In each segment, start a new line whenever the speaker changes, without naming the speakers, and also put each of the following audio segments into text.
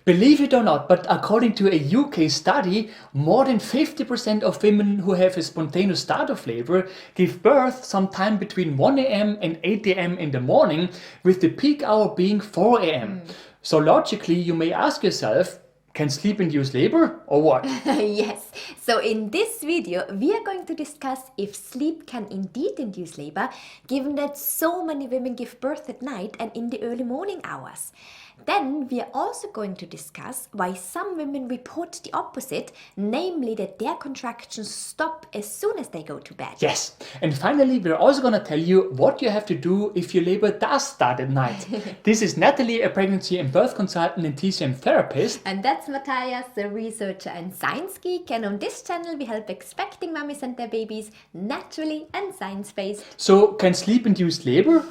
Believe it or not, but according to a UK study, more than 50% of women who have a spontaneous start of labor give birth sometime between 1 a.m. and 8 a.m. in the morning, with the peak hour being 4 a.m. So logically, you may ask yourself, can sleep induce labor or what?
Yes, so in this video we are going to discuss if sleep can indeed induce labor, given that so many women give birth at night and in the early morning hours. Then we are also going to discuss why some women report the opposite, namely that their contractions stop as soon as they go to bed.
Yes, and finally we're also going to tell you what you have to do if your labor does start at night. This is Natalie, a pregnancy and birth consultant and TCM therapist.
And that's Matthias, a researcher and science geek, and on this channel we help expecting mummies and their babies naturally and science-based.
So, can sleep induce labor?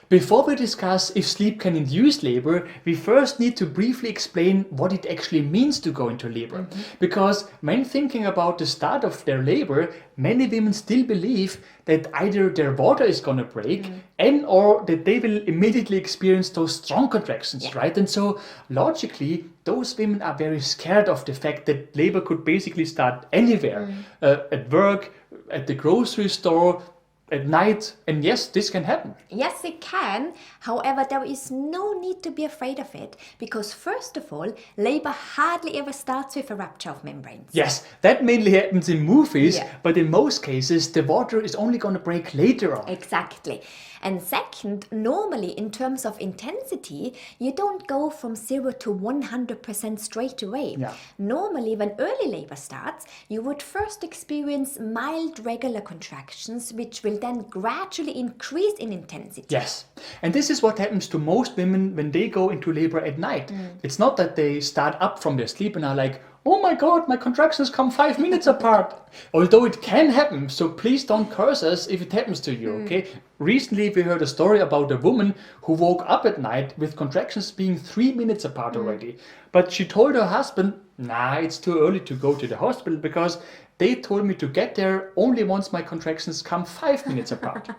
Before we discuss if sleep can induce labor, we first need to briefly explain what it actually means to go into labor. Because when thinking about the start of their labor, many women still believe that either their water is gonna break and or that they will immediately experience those strong contractions, right? And so logically, those women are very scared of the fact that labor could basically start anywhere, at work, at the grocery store, at night, and yes, this can happen.
Yes, it can. However, there is no need to be afraid of it, because first of all, labor hardly ever starts with a rupture of membranes.
Yes, that mainly happens in movies,
Yeah.
but in most cases, the water is only going to break later on.
Exactly. And second, normally in terms of intensity, you don't go from 0 to 100% straight away.
Yeah.
Normally, when early labor starts, you would first experience mild regular contractions, which will then gradually increase in intensity.
Yes, and this is what happens to most women when they go into labor at night. It's not that they start up from their sleep and are like, oh my god, my contractions come 5 minutes apart. Although it can happen, so please don't curse us if it happens to you, okay? Recently we heard a story about a woman who woke up at night with contractions being 3 minutes apart already. But she told her husband, nah, it's too early to go to the hospital because they told me to get there only once my contractions come 5 minutes apart.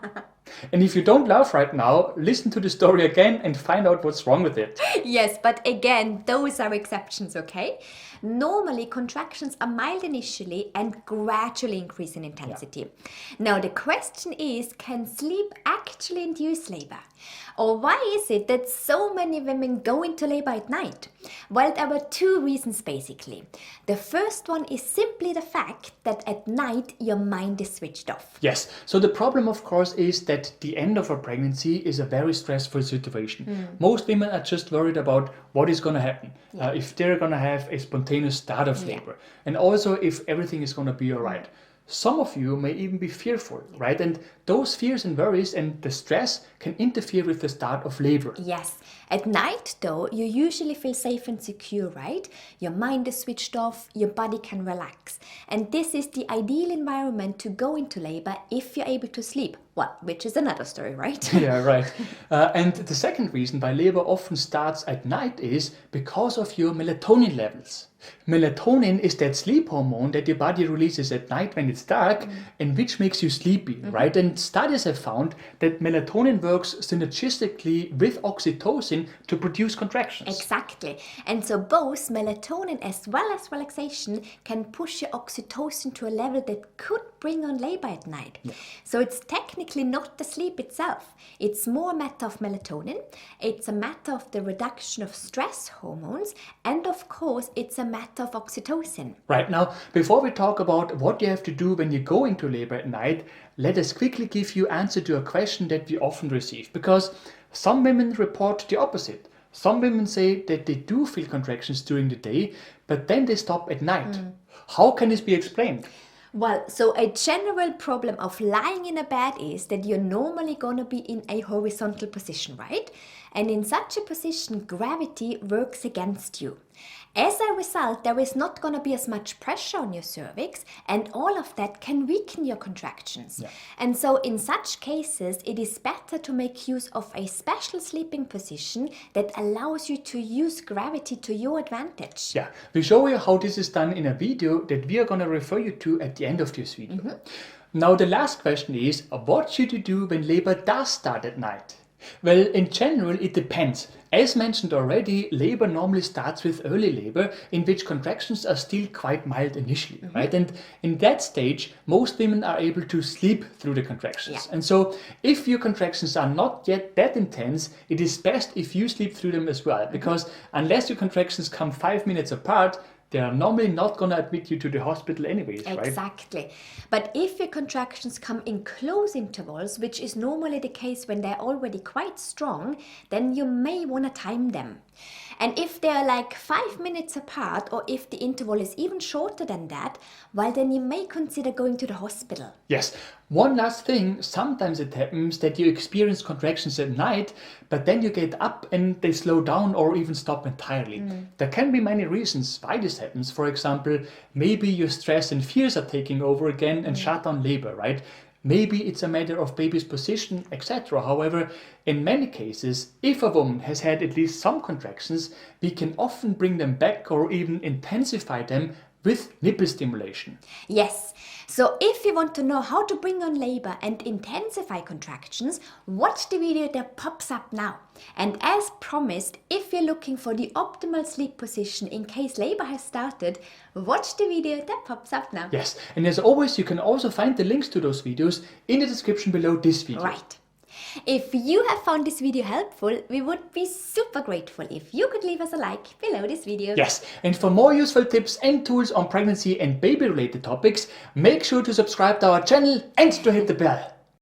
And if you don't laugh right now, listen to the story again and find out what's wrong with it.
Yes, but again, those are exceptions, okay? Normally, contractions are mild initially and gradually increase in intensity. Now, the question is, can sleep actually induce labor? Or why is it that so many women go into labor at night? Well, there were two reasons basically. The first one is simply the fact that at night your mind is switched off.
Yes, so the problem of course is that the end of a pregnancy is a very stressful situation. Most women are just worried about what is going to happen, if they're going to have a spontaneous start of labor, and also if everything is going to be all right. Some of you may even be fearful, right? And those fears and worries and the stress can interfere with the start of labor.
Yes. At night, though, you usually feel safe and secure, right? Your mind is switched off, your body can relax. And this is the ideal environment to go into labor if you're able to sleep. Well, which is another story, right?
Yeah, right. And the second reason why labor often starts at night is because of your melatonin levels. Melatonin is that sleep hormone that your body releases at night when it's dark and which makes you sleepy, right? And studies have found that melatonin works synergistically with oxytocin to produce contractions.
Exactly. And so both melatonin as well as relaxation can push your oxytocin to a level that could bring on labor at night. So it's technically not the sleep itself. It's more a matter of melatonin. It's a matter of the reduction of stress hormones. And of course, it's a matter of oxytocin.
Right, now, before we talk about what you have to do when you go into labor at night, let us quickly give you answer to a question that we often receive. Because some women report the opposite. Some women say that they do feel contractions during the day, but then they stop at night. How can this be explained?
Well, so a general problem of lying in a bed is that you're normally going to be in a horizontal position, right? And in such a position, gravity works against you. As a result, there is not going to be as much pressure on your cervix, and all of that can weaken your contractions. And so in such cases, it is better to make use of a special sleeping position that allows you to use gravity to your advantage.
Yeah, we show you how this is done in a video that we are going to refer you to at the end of this video. Now the last question is, what should you do when labor does start at night? Well, in general, it depends. As mentioned already, labor normally starts with early labor, in which contractions are still quite mild initially, right? And in that stage, most women are able to sleep through the contractions.
Yeah.
And so, if your contractions are not yet that intense, it is best if you sleep through them as well, because unless your contractions come 5 minutes apart, they are normally not going to admit you to the hospital anyways, right?
Exactly. But if your contractions come in close intervals, which is normally the case when they're already quite strong, then you may want to time them. And if they're like 5 minutes apart, or if the interval is even shorter than that, well, then you may consider going to the hospital.
Yes. One last thing, sometimes it happens that you experience contractions at night, but then you get up and they slow down or even stop entirely. There can be many reasons why this happens. For example, maybe your stress and fears are taking over again and shut down labor, right? Maybe it's a matter of baby's position, etc. However, in many cases, if a woman has had at least some contractions, we can often bring them back or even intensify them with nipple stimulation.
Yes, so if you want to know how to bring on labor and intensify contractions, watch the video that pops up now. And as promised, if you're looking for the optimal sleep position in case labor has started, watch the video that pops up now.
Yes, and as always, you can also find the links to those videos in the description below this video.
Right. If you have found this video helpful, we would be super grateful if you could leave us a like below this video.
Yes, and for more useful tips and tools on pregnancy and baby related topics, make sure to subscribe to our channel and to hit the bell.